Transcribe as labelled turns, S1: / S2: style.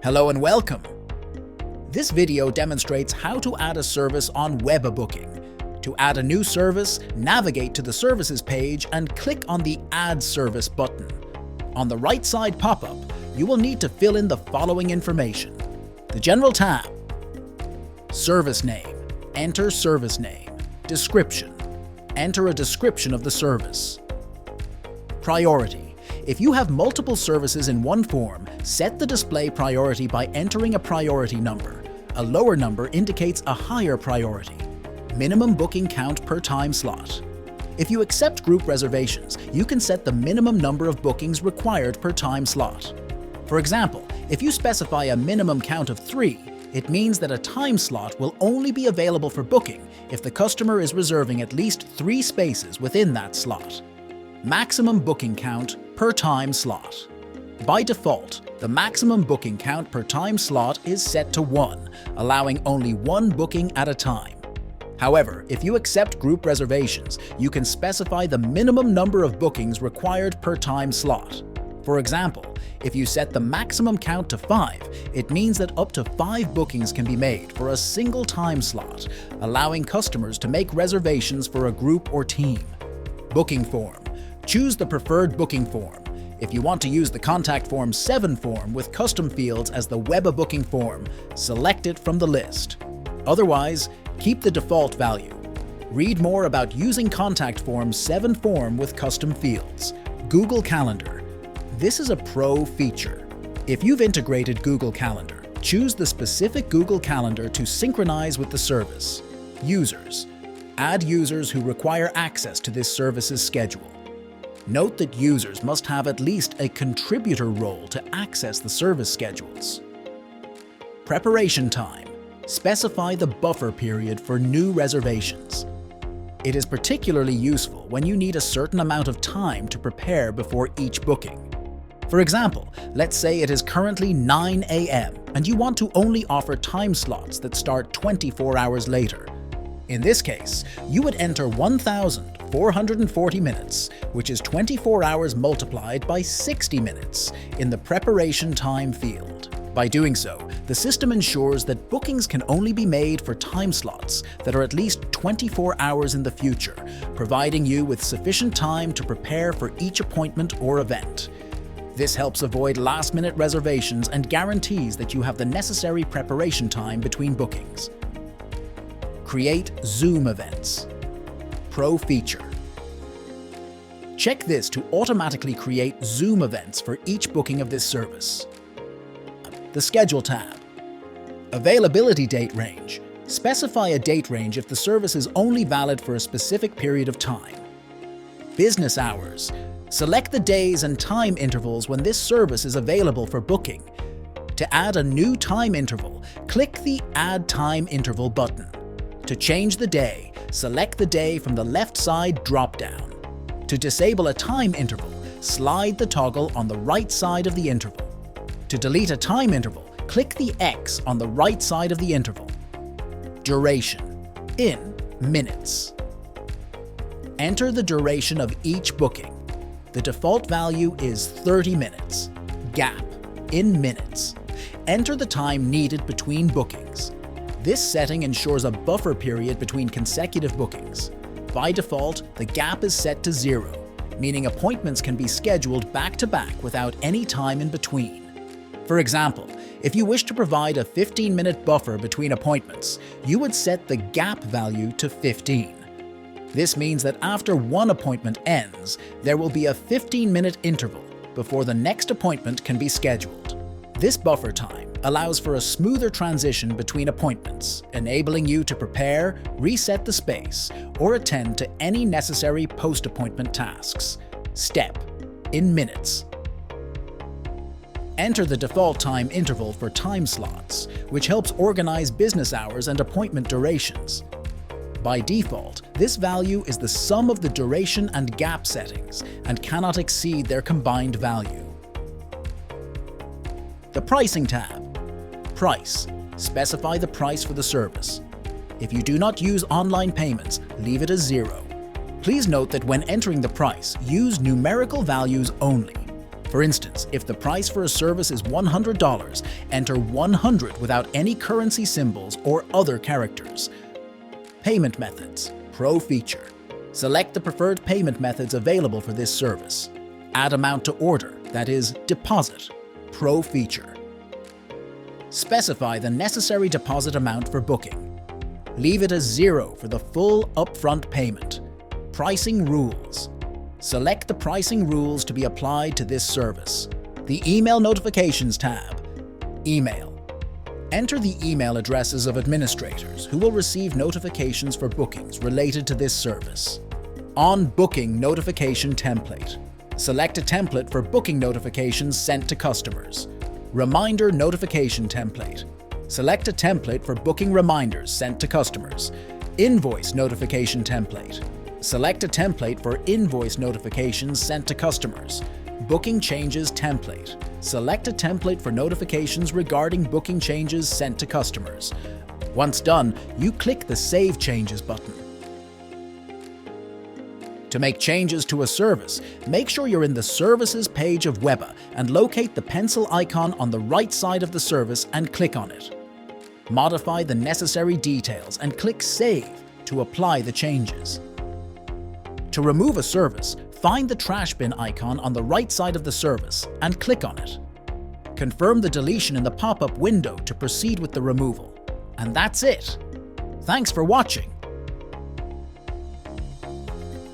S1: Hello and welcome! This video demonstrates how to add a service on Webba Booking. To add a new service, navigate to the Services page and click on the Add Service button. On the right side pop-up, you will need to fill in the following information. The General tab. Service name. Enter service name. Description. Enter a description of the service. Priority. If you have multiple services in one form, set the display priority by entering a priority number. A lower number indicates a higher priority. Minimum booking count per time slot. If you accept group reservations, you can set the minimum number of bookings required per time slot. For example, if you specify a minimum count of 3, it means that a time slot will only be available for booking if the customer is reserving at least 3 spaces within that slot. Maximum booking count per time slot. By default, the maximum booking count per time slot is set to 1, allowing only 1 booking at a time. However, if you accept group reservations, you can specify the minimum number of bookings required per time slot. For example, if you set the maximum count to 5, it means that up to 5 bookings can be made for a single time slot, allowing customers to make reservations for a group or team. Booking form. Choose the preferred booking form. If you want to use the Contact Form 7 form with custom fields as the Webba booking form, select it from the list. Otherwise, keep the default value. Read more about using Contact Form 7 form with custom fields. Google Calendar. This is a pro feature. If you've integrated Google Calendar, choose the specific Google Calendar to synchronize with the service. Users. Add users who require access to this service's schedule. Note that users must have at least a contributor role to access the service schedules. Preparation time. Specify the buffer period for new reservations. It is particularly useful when you need a certain amount of time to prepare before each booking. For example, let's say it is currently 9 a.m. and you want to only offer time slots that start 24 hours later. In this case, you would enter 1,440 minutes, which is 24 hours multiplied by 60 minutes, in the preparation time field. By doing so, the system ensures that bookings can only be made for time slots that are at least 24 hours in the future, providing you with sufficient time to prepare for each appointment or event. This helps avoid last-minute reservations and guarantees that you have the necessary preparation time between bookings. Create Zoom events. Pro feature. Check this to automatically create Zoom events for each booking of this service. The Schedule tab. Availability date range. Specify a date range if the service is only valid for a specific period of time. Business hours. Select the days and time intervals when this service is available for booking. To add a new time interval, click the Add Time Interval button. To change the day, select the day from the left side drop-down. To disable a time interval, slide the toggle on the right side of the interval. To delete a time interval, click the X on the right side of the interval. Duration. In minutes. Enter the duration of each booking. The default value is 30 minutes. Gap. In minutes. Enter the time needed between bookings. This setting ensures a buffer period between consecutive bookings. By default, the gap is set to 0, meaning appointments can be scheduled back-to-back without any time in between. For example, if you wish to provide a 15-minute buffer between appointments, you would set the gap value to 15. This means that after one appointment ends, there will be a 15-minute interval before the next appointment can be scheduled. This buffer time allows for a smoother transition between appointments, enabling you to prepare, reset the space, or attend to any necessary post-appointment tasks. Step. In minutes. Enter the default time interval for time slots, which helps organize business hours and appointment durations. By default, this value is the sum of the duration and gap settings and cannot exceed their combined value. The Pricing tab. Price. Specify the price for the service. If you do not use online payments, leave it as 0. Please note that when entering the price, use numerical values only. For instance, if the price for a service is $100, enter 100 without any currency symbols or other characters. Payment methods, Pro feature. Select the preferred payment methods available for this service. Add amount to order, that is, deposit, Pro feature. Specify the necessary deposit amount for booking. Leave it as 0 for the full upfront payment. Pricing rules. Select the pricing rules to be applied to this service. The Email Notifications tab. Email. Enter the email addresses of administrators who will receive notifications for bookings related to this service. On Booking Notification Template. Select a template for booking notifications sent to customers. Reminder Notification Template. Select a template for booking reminders sent to customers. Invoice Notification Template. Select a template for invoice notifications sent to customers. Booking Changes Template. Select a template for notifications regarding booking changes sent to customers. Once done, you click the Save Changes button. To make changes to a service, make sure you're in the Services page of Webba and locate the pencil icon on the right side of the service and click on it. Modify the necessary details and click Save to apply the changes. To remove a service, find the trash bin icon on the right side of the service and click on it. Confirm the deletion in the pop-up window to proceed with the removal. And that's it. Thanks for watching.